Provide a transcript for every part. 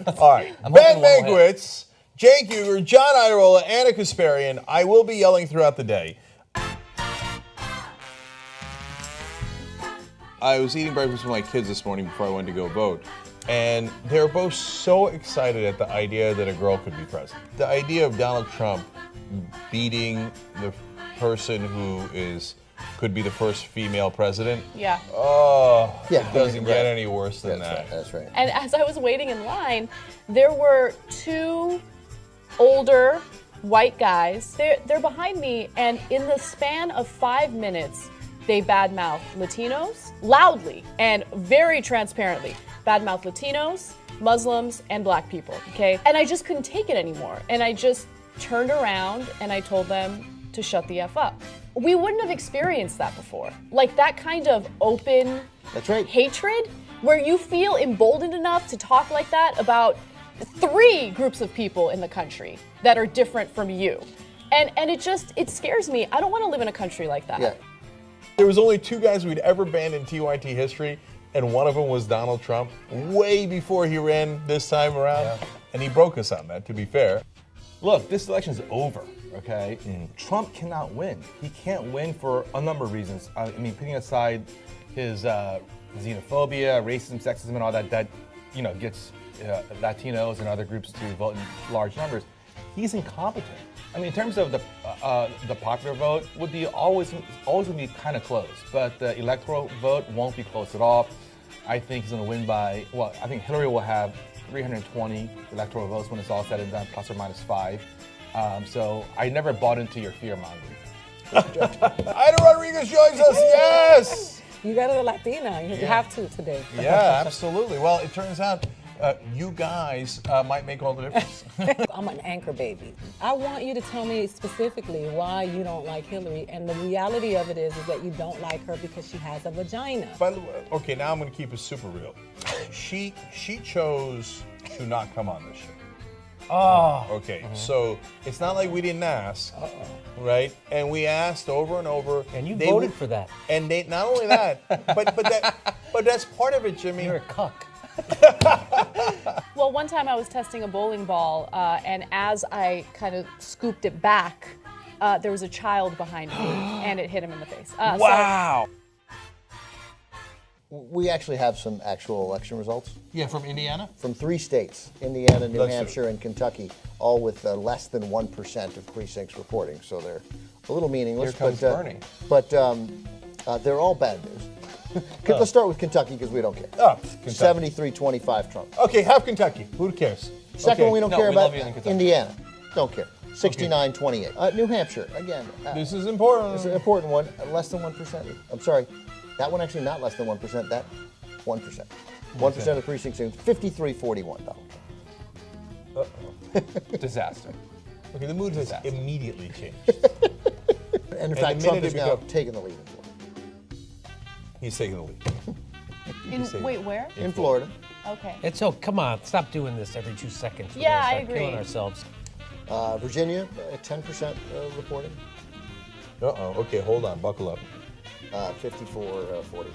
All right. Ben Mankiewicz, Jake Uger, John Irola, Anna Kasparian. I will be yelling throughout the day. I was eating breakfast with my kids this morning before I went to go vote. And they're both so excited at the idea that a girl could be president. The idea of Donald Trump beating the person who could be the first female president. Yeah. Oh, yeah, it doesn't get any worse than that. That's right. And as I was waiting in line, there were two older white guys. They're behind me, and in the span of 5 minutes, they badmouth Latinos loudly and very transparently. Badmouth Latinos, Muslims, and black people, okay? And I just couldn't take it anymore. And I just turned around and I told them to shut the F up. We wouldn't have experienced that before. Like that kind of open hatred where you feel emboldened enough to talk like that about 3 groups of people in the country that are different from you. And it scares me. I don't want to live in a country like that. Yeah. There was only 2 guys we'd ever banned in TYT history, and one of them was Donald Trump, way before he ran this time around. Yeah. And he broke us on that, to be fair. Look, this election is over, okay? Trump cannot win. He can't win for a number of reasons. I mean, putting aside his xenophobia, racism, sexism, and all that gets Latinos and other groups to vote in large numbers. He's incompetent. I mean, in terms of the popular vote, would be always would be kind of close, but the electoral vote won't be close at all. I think he's going to win by, I think Hillary will have 320 electoral votes when it's all said and done, plus or minus 5. So I never bought into your fear-mongering. Ida Rodriguez joins us, yes! You got a Latina, you have to today. Yeah, absolutely. Well, it turns out you guys might make all the difference. I'm an anchor baby. I want you to tell me specifically why you don't like Hillary, and the reality of it is that you don't like her because she has a vagina. By the way, okay, now I'm going to keep it super real. She chose to not come on this show. Oh. Okay, so it's not like we didn't ask, right? And we asked over and over. And you voted for that. And they not only that, but that's part of it, Jimmy. You're a cuck. Well, one time I was testing a bowling ball, and as I kind of scooped it back, there was a child behind me, and it hit him in the face. Wow. We actually have some actual election results. Yeah, from Indiana? From 3 states, Indiana, New Hampshire, and Kentucky, all with less than 1% of precincts reporting. So they're a little meaningless. Here comes Bernie. But they're all bad news. Let's start with Kentucky because we don't care. Oh, 73-25 Trump. Okay, have Kentucky. Who cares? Second one we don't care about, in Indiana. Don't care. 69-28. New Hampshire, again. This is important. It's an important one. Less than 1%. I'm sorry. That one actually not less than 1%. That 1%. 1% of the precincts. 53-41, though. Disaster. Okay, the mood has immediately changed. And in fact, Trump is now taking the lead in Florida. He's taking the lead. Wait, where? In Florida. Okay. Come on, stop doing this every 2 seconds. We're Yeah, gonna I start agree. killing ourselves. Virginia, 10% reporting. Uh-oh, okay, hold on, buckle up. 54-41.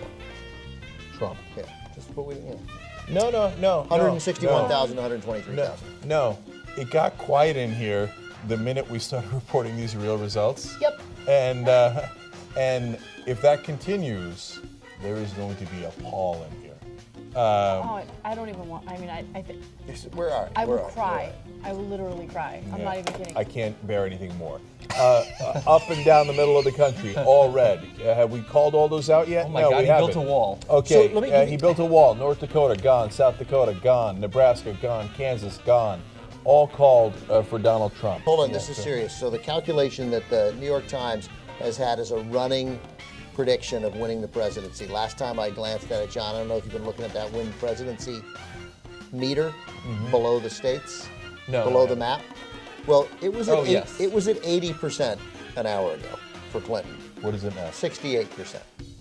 Trump. Yeah, just what we, No. 161,000, 123,000. No, it got quiet in here the minute we started reporting these real results. Yep. And if that continues, there is going to be a Paul in here. I don't even want. I mean, I think Where are you? I will cry. I will literally cry. I'm not even kidding. I can't bear anything more. Up and down the middle of the country, all red. Have we called all those out yet? Oh my no, God, we he haven't. built a wall. Okay, So he built a wall. North Dakota, gone. South Dakota, gone. Nebraska, gone. Kansas, gone. All called for Donald Trump. Hold on, this is serious. So the calculation that the New York Times has had as a running prediction of winning the presidency. Last time I glanced at it, John, I don't know if you've been looking at that win presidency meter below the states, below the map. Well, it was at it was at 80% an hour ago for Clinton. What is it now? 68%.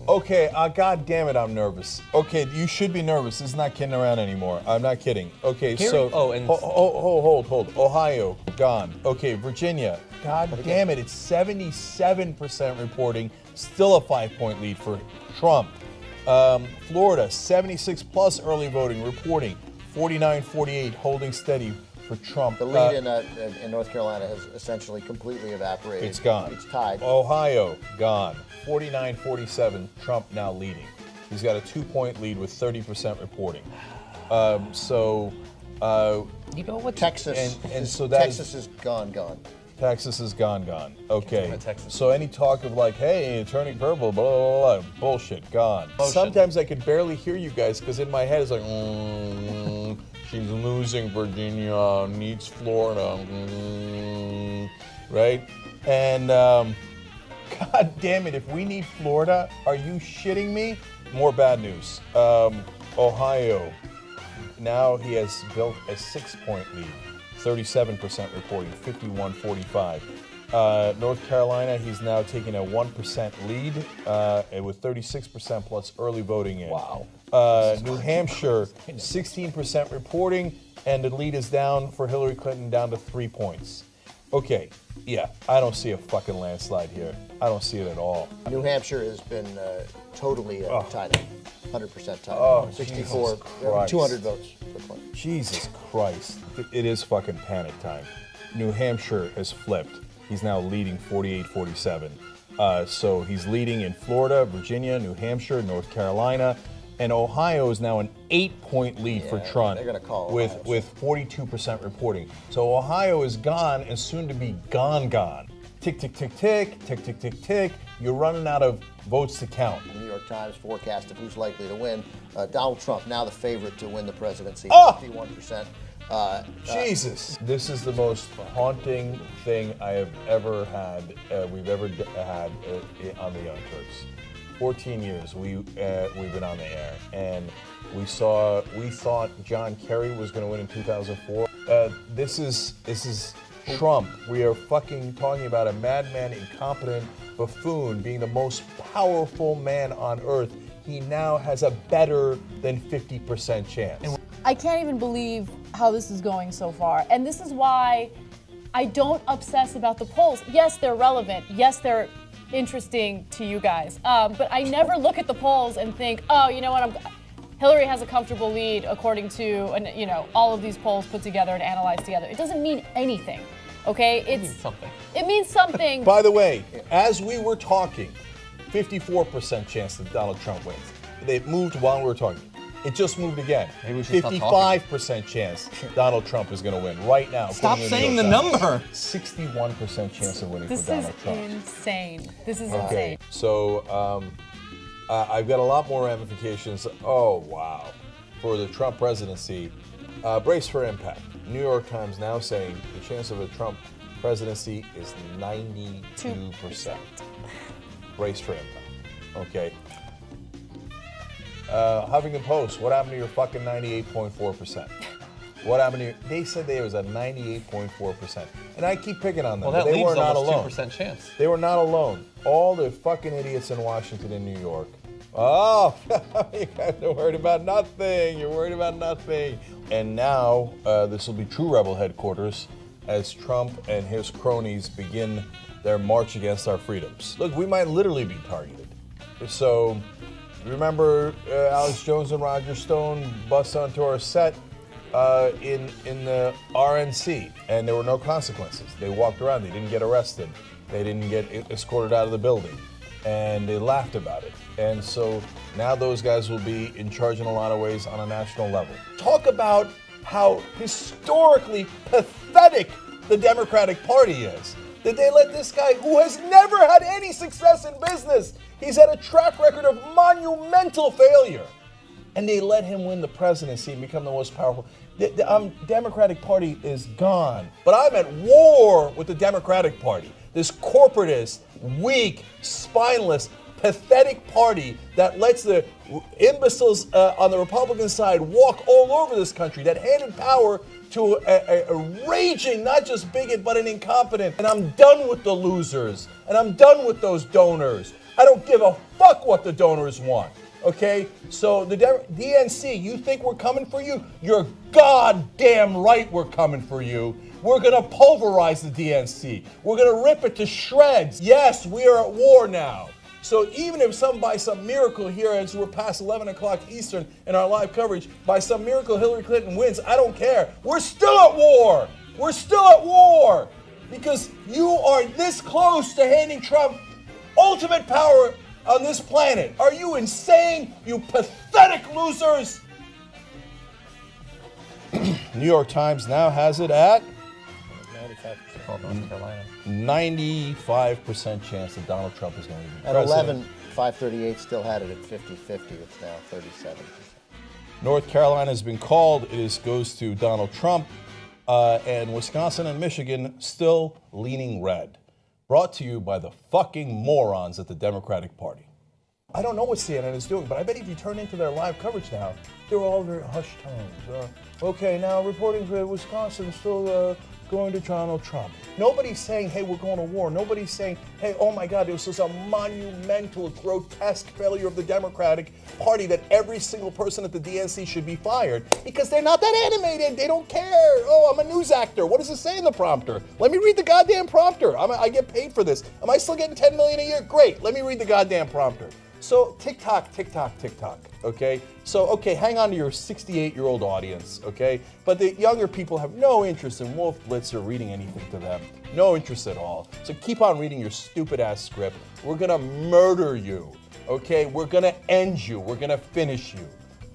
Okay, God damn it, I'm nervous. Okay, you should be nervous. This is not kidding around anymore. I'm not kidding. Okay, so hold. Ohio, gone. Okay, Virginia, God damn it, it's 77% reporting, still a 5-point lead for Trump. Florida, 76 plus early voting reporting, 49-48, holding steady for Trump. The lead in North Carolina has essentially completely evaporated. It's gone. It's tied. Ohio, gone. 49-47, Trump now leading. He's got a 2-point lead with 30% reporting. You know what? Texas, so Texas is gone. Texas is gone. Okay. Texas. So any talk of like, hey, turning purple, blah, blah, blah, bullshit, gone. Sometimes I could barely hear you guys because in my head it's like, she's losing Virginia, needs Florida, right? And God damn it, if we need Florida, are you shitting me? More bad news. Ohio, now he has built a 6-point lead. 37% reporting, 51-45. North Carolina, he's now taking a 1% lead with 36% plus early voting in. Wow. New Hampshire, 16% reporting, and the lead is down for Hillary Clinton down to 3 points. Okay, yeah, I don't see a fucking landslide here. I don't see it at all. New Hampshire has been totally tied up. 100% tied. Oh, 64, Jesus Christ. 200 votes for Clinton. Jesus Christ. It is fucking panic time. New Hampshire has flipped. He's now leading 48-47. So he's leading in Florida, Virginia, New Hampshire, North Carolina, and Ohio is now an 8-point lead for Trump they're gonna call with 42% reporting. So Ohio is gone and soon to be gone. Tick, tick, tick, tick, tick, tick, tick, tick. You're running out of votes to count. The New York Times forecast of who's likely to win. Donald Trump, now the favorite to win the presidency, 51%. Jesus. This is the most haunting thing I have ever had, we've ever had on the Young Turks. 14 years we've been on the air, and we thought John Kerry was going to win in 2004. This is Trump. We are fucking talking about a madman, incompetent buffoon being the most powerful man on earth. He now has a better than 50% chance. I can't even believe how this is going so far. And this is why I don't obsess about the polls. Yes, they're relevant. Yes, they're interesting to you guys. But I never look at the polls and think, oh, you know what, Hillary has a comfortable lead according to all of these polls put together and analyzed together. It doesn't mean anything, okay? It means something. By the way, as we were talking, 54% chance that Donald Trump wins. They moved while we were talking. It just moved again. Maybe we should stop talking. 55% chance Donald Trump is going to win right now. Stop saying the number. 61% chance of winning for Donald Trump. This is insane. This is Okay, insane. so I've got a lot more ramifications. Oh, wow. For the Trump presidency, brace for impact. New York Times now saying the chance of a Trump presidency is 92%. Brace for impact. Okay. Huffington Post, what happened to your fucking 98.4%? What happened to you? They said there was a 98.4%. And I keep picking on them, Well, that but they leaves were not almost alone. 2% chance. They were not alone. All the fucking idiots in Washington and New York. Oh, you guys are worried about nothing. You're worried about nothing. And now this will be true rebel headquarters as Trump and his cronies begin their march against our freedoms. Look, we might literally be targeted. So remember Alex Jones and Roger Stone bust onto our set in the RNC, and there were no consequences. They walked around. They didn't get arrested. They didn't get escorted out of the building, and they laughed about it. And so now those guys will be in charge in a lot of ways on a national level. Talk about how historically pathetic the Democratic Party is. That they let this guy, who has never had any success in business, he's had a track record of monumental failure, and they let him win the presidency and become the most powerful. The Democratic Party is gone. But I'm at war with the Democratic Party. This corporatist, weak, spineless, pathetic party that lets the imbeciles on the Republican side walk all over this country, that handed power to a raging, not just bigot, but an incompetent. And I'm done with the losers. And I'm done with those donors. I don't give a fuck what the donors want. Okay? So the DNC, you think we're coming for you? You're goddamn right we're coming for you. We're going to pulverize the DNC. We're going to rip it to shreds. Yes, we are at war now. So even if by some miracle here, as we're past 11 o'clock Eastern in our live coverage, by some miracle Hillary Clinton wins, I don't care. We're still at war. We're still at war because you are this close to handing Trump ultimate power on this planet. Are you insane, you pathetic losers? New York Times now has it at 95% chance that Donald Trump is going to be At president. 11, 538 still had it at 50-50. It's now 37%. North Carolina has been called. It goes to Donald Trump. And Wisconsin and Michigan still leaning red. Brought to you by the fucking morons at the Democratic Party. I don't know what CNN is doing, but I bet if you turn into their live coverage now, they're all very hushed tones. Okay, now reporting for Wisconsin still going to Donald Trump. Nobody's saying, hey, we're going to war. Nobody's saying, hey, oh my God, this is a monumental, grotesque failure of the Democratic Party that every single person at the DNC should be fired because they're not that animated. They don't care. Oh, I'm a news actor. What does it say in the prompter? Let me read the goddamn prompter. I get paid for this. Am I still getting $10 million a year? Great. Let me read the goddamn prompter. So tick-tock, tick-tock, tick-tock, okay? So, okay, hang on to your 68-year-old audience, okay? But the younger people have no interest in Wolf Blitzer reading anything to them. No interest at all. So keep on reading your stupid-ass script. We're gonna murder you, okay? We're gonna end you. We're gonna finish you.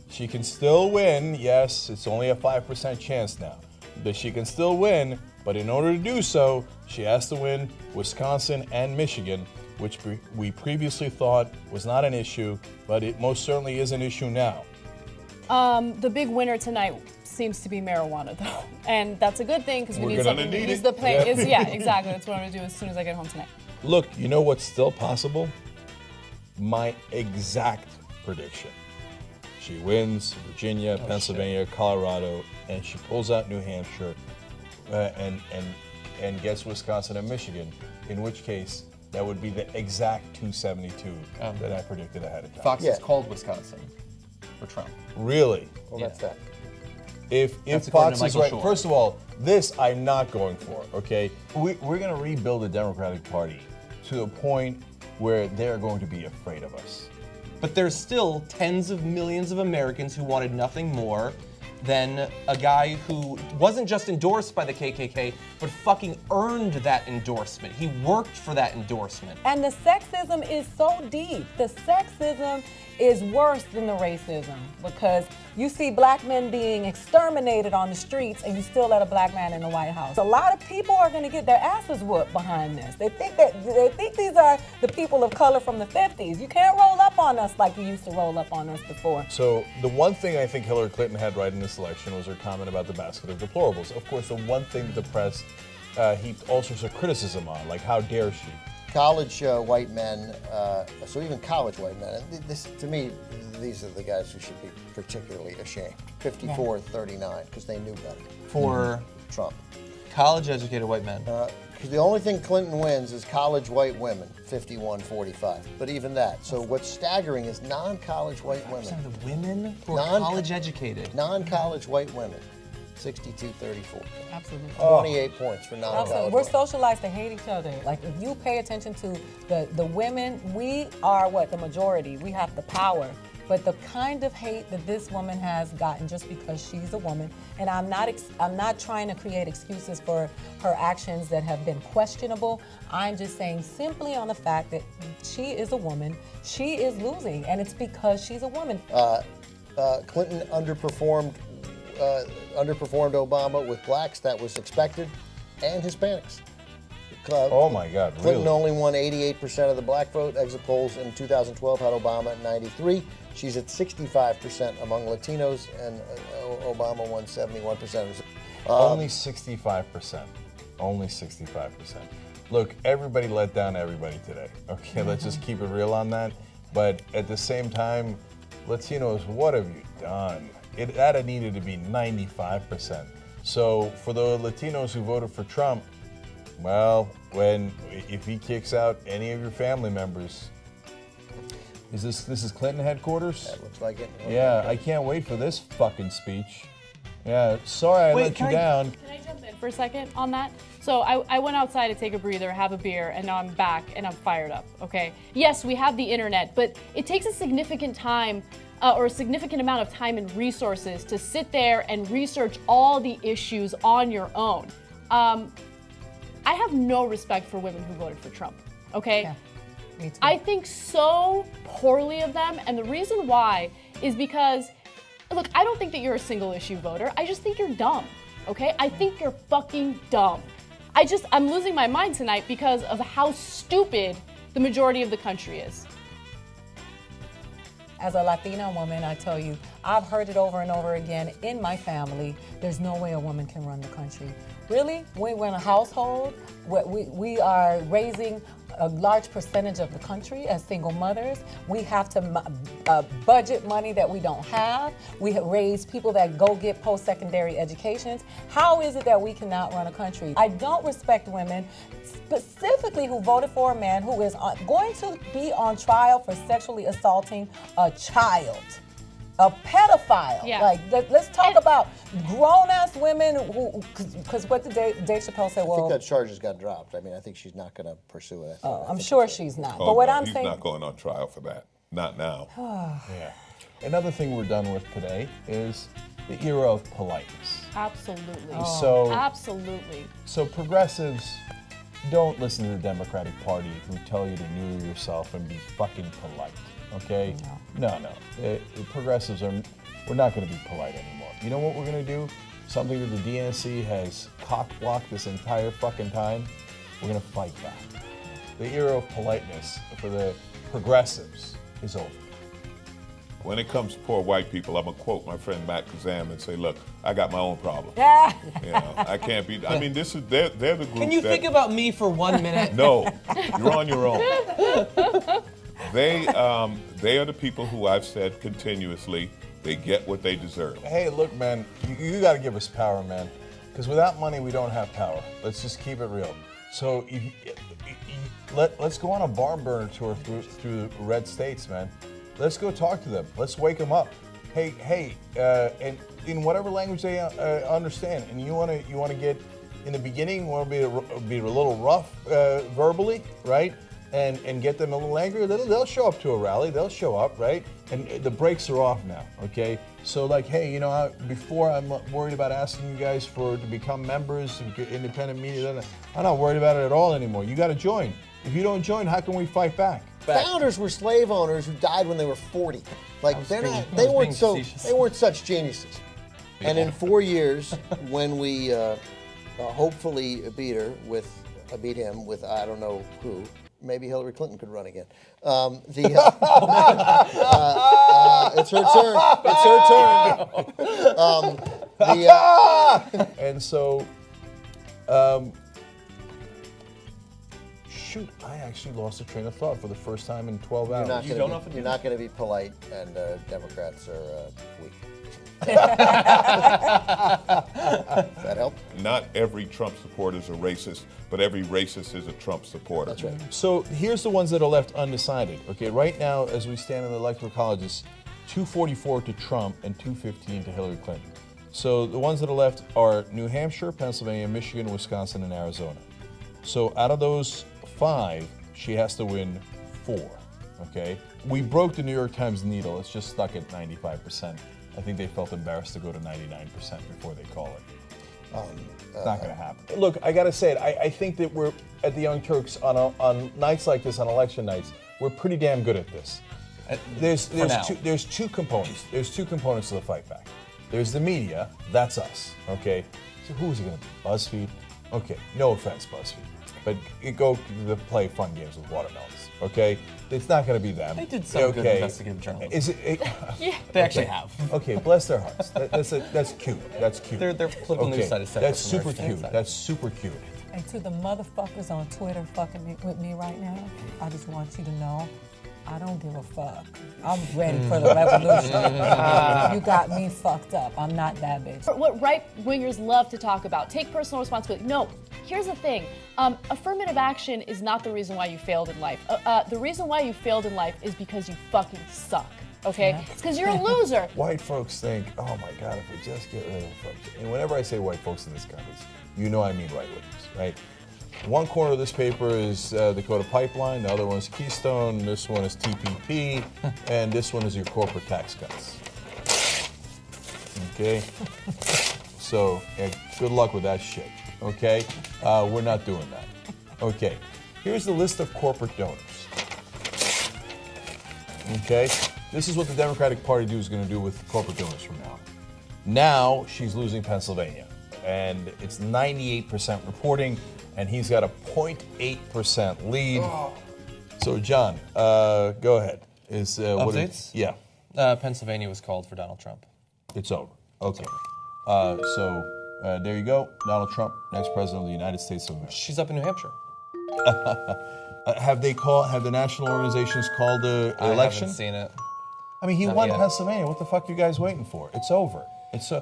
She can still win. Yes, it's only a 5% chance now. But she can still win, but in order to do so, she has to win Wisconsin and Michigan, which we previously thought was not an issue, but it most certainly is an issue now. The big winner tonight seems to be marijuana, though, and that's a good thing because we need something to ease the pain. Yeah, exactly. That's what I'm gonna do as soon as I get home tonight. Look, you know what's still possible? My exact prediction. She wins Virginia, Pennsylvania, Colorado, and she pulls out New Hampshire, and gets Wisconsin and Michigan. In which case, that would be the exact 272 that I predicted ahead of time. Fox has called Wisconsin for Trump. Really? Well, that's that. If Fox is right, first of all, this I'm not going for, okay? We're going to rebuild the Democratic Party to a point where they're going to be afraid of us. But there's still tens of millions of Americans who wanted nothing more than a guy who wasn't just endorsed by the KKK, but fucking earned that endorsement. He worked for that endorsement. And the sexism is so deep. The sexism is worse than the racism because you see black men being exterminated on the streets and you still let a black man in the White House. A lot of people are going to get their asses whooped behind this. They think these are the people of color from the 50s. You can't roll up on us like you used to roll up on us before. So the one thing I think Hillary Clinton had right in this election was her comment about the basket of deplorables. Of course, the one thing that the press heaped all sorts of criticism on, like how dare she? College white men, so even college white men, this, to me, these are the guys who should be particularly ashamed. 54-39, because they knew better. For Trump. College-educated white men. Because the only thing Clinton wins is college white women, 51-45. But even that. So what's staggering is non-college white women. Of the women who are college-educated. Non-college white women. 62-34. Absolutely. 28 points for non-college. We're socialized to hate each other. Like if you pay attention to the women, we are the majority. We have the power. But the kind of hate that this woman has gotten just because she's a woman, and I'm not trying to create excuses for her actions that have been questionable. I'm just saying simply on the fact that she is a woman, she is losing, and it's because she's a woman. Clinton underperformed Obama with blacks. That was expected, and Hispanics. Oh my God, really? Clinton only won 88% of the black vote. Exit polls in 2012 had Obama at 93. She's at 65% among Latinos, and Obama won 71%. Only 65%. Only 65%. Look, everybody let down everybody today. Okay, let's just keep it real on that. But at the same time, Latinos, what have you done? That had needed to be 95%. So for the Latinos who voted for Trump, well, if he kicks out any of your family members, this is Clinton headquarters? That looks like it. Yeah, I can't wait for this fucking speech. Yeah, sorry I let you down. Can I jump in for a second on that. So I went outside to take a breather, have a beer, and now I'm back and I'm fired up, okay? Yes, we have the internet, but it takes a significant time or a significant amount of time and resources to sit there and research all the issues on your own. I have no respect for women who voted for Trump, okay? Yeah, me too. I think so poorly of them, and the reason why is because, look, I don't think that you're a single issue voter. I just think you're dumb, okay? I think you're fucking dumb. I'm losing my mind tonight because of how stupid the majority of the country is. As a Latina woman, I tell you, I've heard it over and over again in my family, there's no way a woman can run the country. Really? We're in a household where we are raising a large percentage of the country as single mothers. We have to budget money that we don't have. We have raised people that go get post-secondary educations. How is it that we cannot run a country? I don't respect women, specifically who voted for a man who is going to be on trial for sexually assaulting a child. A pedophile. Yeah. Like, let's talk about grown-ass women who, because what did Dave Chappelle say? I Well, think that charge has got dropped. I mean, I think she's not going to pursue it. I'm sure she's not. Oh, But what no, I'm he's saying, not going on trial for that. Not now. Yeah. Another thing we're done with today is the era of politeness. Absolutely. So, Absolutely. so progressives, don't listen to the Democratic Party who tell you to neuter yourself and be fucking polite. Okay? No. Progressives we're not going to be polite anymore. You know what we're going to do? Something that the DNC has cock-blocked this entire fucking time? We're going to fight back. The era of politeness for the progressives is over. When it comes to poor white people, I'm going to quote my friend Matt Kazam and say, look, I got my own problem. You know, I can't be, I mean, they're the group Can you think about me for 1 minute? No, you're on your own. They are the people who I've said continuously, they get what they deserve. Hey, look, man, you got to give us power, man. Because without money, we don't have power. Let's just keep it real. So let's go on a barn burner tour through the red states, man. Let's go talk to them. Let's wake them up. Hey, and in whatever language they understand. And you want to get in the beginning, want to be a little rough verbally, right? And get them a little angry. They'll show up to a rally. They'll show up, right? And the brakes are off now. Okay. So like, hey, you know, before I'm worried about asking you guys to become members of independent media. I'm not worried about it at all anymore. You got to join. If you don't join, how can we fight back? Founders were slave owners who died when they were 40. Like they weren't such geniuses. And in 4 years, when we hopefully beat him with I don't know who, maybe Hillary Clinton could run again. It's her turn. It's her turn. And so, shoot, I actually lost a train of thought for the first time in 12 hours. You're not going to be polite, and Democrats are weak. Does that help? Not every Trump supporter is a racist, but every racist is a Trump supporter. That's right. So here's the ones that are left undecided. Okay, right now, as we stand in the electoral colleges, 244 to Trump and 215 to Hillary Clinton. So the ones that are left are New Hampshire, Pennsylvania, Michigan, Wisconsin, and Arizona. So out of those 5, she has to win 4. Okay, we broke the New York Times needle. It's just stuck at 95%. I think they felt embarrassed to go to 99% before they call it. It's not going to happen. Look, I got to say it. I think that we're at the Young Turks on nights like this, on election nights, we're pretty damn good at this. There's two components. There's 2 components to the fight back. There's the media. That's us. Okay. So who's it going to be? BuzzFeed. Okay. No offense, BuzzFeed, but go to play fun games with watermelons. Okay. It's not going to be them. They did some good investigative journalism. Is it? Yeah. They actually have. Okay, bless their hearts. That's cute. That's cute. Their political news side is separate. That's super cute. That's super cute. and to the motherfuckers on Twitter fucking with me right now, I just want you to know, I don't give a fuck. I'm ready for the revolution. You got me fucked up. I'm not that bitch. What right-wingers love to talk about, take personal responsibility. No, here's the thing. Affirmative action is not the reason why you failed in life. The reason why you failed in life is because you fucking suck. okay? It's because you're a loser. White folks think, oh my God, if we just get rid of folks. And whenever I say white folks in this country, you know I mean right wingers, right? One corner of this paper is Dakota Pipeline, the other one is Keystone, this one is TPP, and this one is your corporate tax cuts. Okay? So, good luck with that shit, okay? We're not doing that. Okay, here's the list of corporate donors. Okay, this is what the Democratic Party is going to do with corporate donors from now on. Now she's losing Pennsylvania, and it's 98% reporting, and he's got a 0.8% lead. Oh. So, John, go ahead. Updates? Yeah. Pennsylvania was called for Donald Trump. It's over. Okay. There you go. Donald Trump, next president of the United States of America. She's up in New Hampshire. Have the national organizations called the election? I haven't seen it. I mean, he Not won yet. Pennsylvania. What the fuck are you guys waiting for? It's over.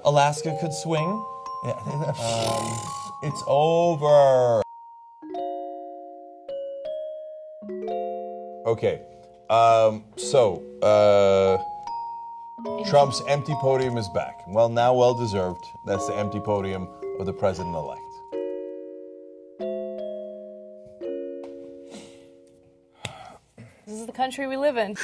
Alaska could swing. Yeah. It's over. Okay. Trump's empty podium is back. Well, now well deserved. That's the empty podium of the president-elect. This is the country we live in.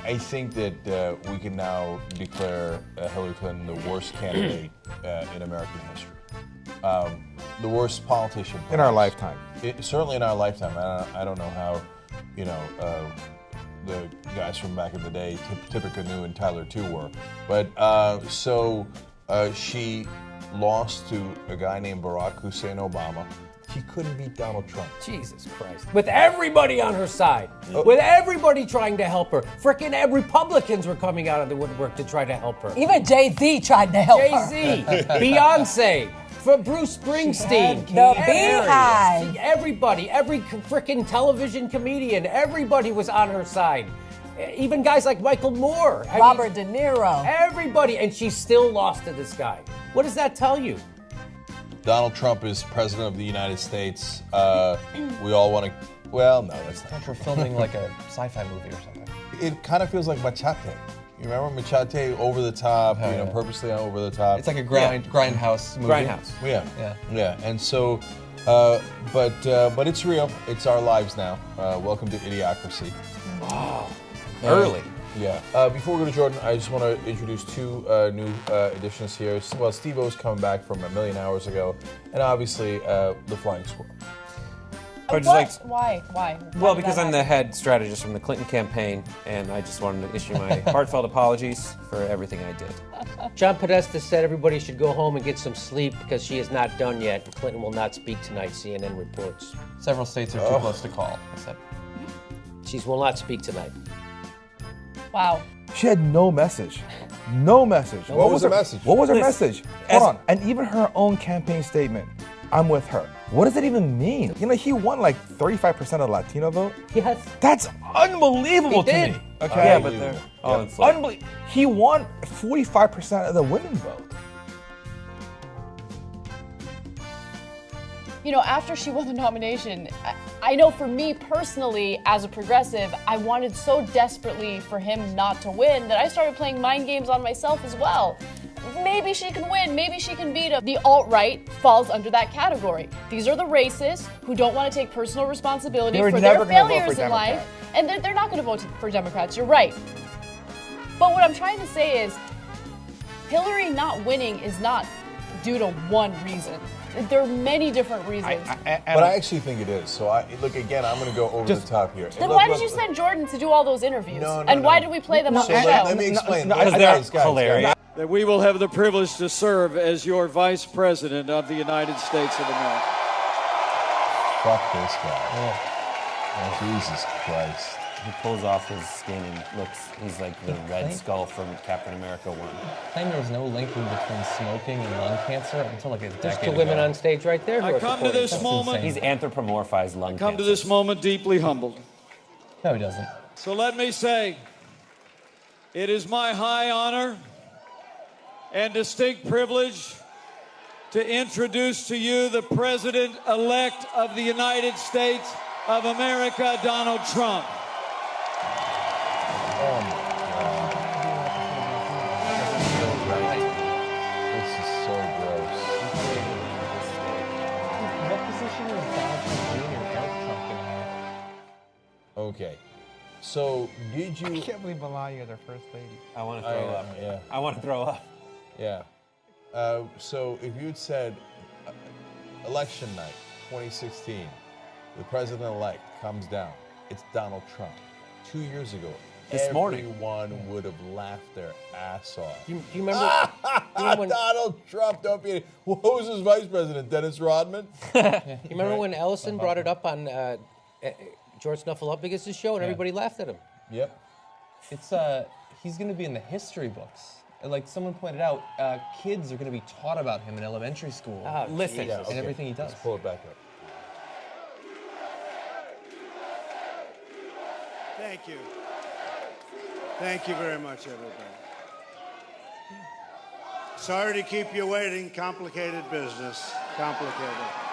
I think that we can now declare Hillary Clinton the worst candidate in American history. The worst politician. Perhaps. In our lifetime. Certainly in our lifetime. I don't know how, the guys from back in the day, Tippecanoe and Tyler too were. But she lost to a guy named Barack Hussein Obama. He couldn't beat Donald Trump. Jesus Christ. With everybody on her side. With everybody trying to help her. Frickin' Republicans were coming out of the woodwork to try to help her. Even Jay-Z tried to help her. Jay-Z, Beyonce, for Bruce Springsteen. The Beehive. Everybody, every frickin' television comedian, everybody was on her side. Even guys like Michael Moore. Robert De Niro. Everybody, and she still lost to this guy. What does that tell you? Donald Trump is president of the United States. We all want to. Well, no, that's not. We're filming like a sci-fi movie or something. It kind of feels like Machete. You remember Machete? Over the top, purposely over the top. It's like a grindhouse movie. Grindhouse. Yeah. And so, but it's real. It's our lives now. Welcome to Idiocracy. Wow. Early. Yeah. Before we go to Jordan, I just want to introduce two new additions here. Well, Steve-O's coming back from a million hours ago, and obviously the Flying Squirrel. Why? Well, because I'm the head strategist from the Clinton campaign, and I just wanted to issue my heartfelt apologies for everything I did. John Podesta said everybody should go home and get some sleep because she is not done yet, and Clinton will not speak tonight, CNN reports. Several states are too close to call, I said. She will not speak tonight. Wow. She had no message. No message. What was her message? What was her message? Hold on. And even her own campaign statement, I'm with her. What does that even mean? He won like 35% of the Latino vote. Yes. That's unbelievable to me. Okay. Yeah, but they're all inflated. He won 45% of the women vote. After she won the nomination, I know for me personally, as a progressive, I wanted so desperately for him not to win that I started playing mind games on myself as well. Maybe she can win, maybe she can beat him. The alt-right falls under that category. These are the racists who don't want to take personal responsibility for their failures in life, and they're not going to vote for Democrats, you're right. But what I'm trying to say is, Hillary not winning is not due to one reason. There are many different reasons. But I actually think it is. So look, again, I'm going to go over the top here. Then why did you send Jordan to do all those interviews? And why did we play them on the show? Let me explain. Guys, hilarious. That we will have the privilege to serve as your Vice President of the United States of America. Fuck this guy. Oh, Jesus Christ. He pulls off his skin and he's like the Red Skull from Captain America 1. Claimed there was no link between smoking and lung cancer until like a decade There's two ago. women on stage right there. I come to this moment. He's anthropomorphized lung cancer. Come to this moment deeply humbled. No, he doesn't. So let me say, it is my high honor and distinct privilege to introduce to you the President-elect of the United States of America, Donald Trump. Oh my God. This is so gross. What position is Donald Trump Jr. out Trump gonna have? Okay. So, did you... I can't believe Melania is our first lady. I want to throw up. Yeah. I want to throw up. Yeah. So if you'd said election night, 2016, the president-elect comes down, it's Donald Trump. 2 years ago, This morning. everyone would have laughed their ass off. Do you remember? when, Donald Trump, don't be... What was his vice president, Dennis Rodman? you remember when Ellison brought it up on George Snuffleupagus' show and everybody laughed at him? Yep. It's he's going to be in the history books. Like someone pointed out, kids are going to be taught about him in elementary school. Oh, Listen. Jesus. and everything he does. Let's pull it back up. Thank you. Thank you very much, everybody. Sorry to keep you waiting. Complicated business. Complicated.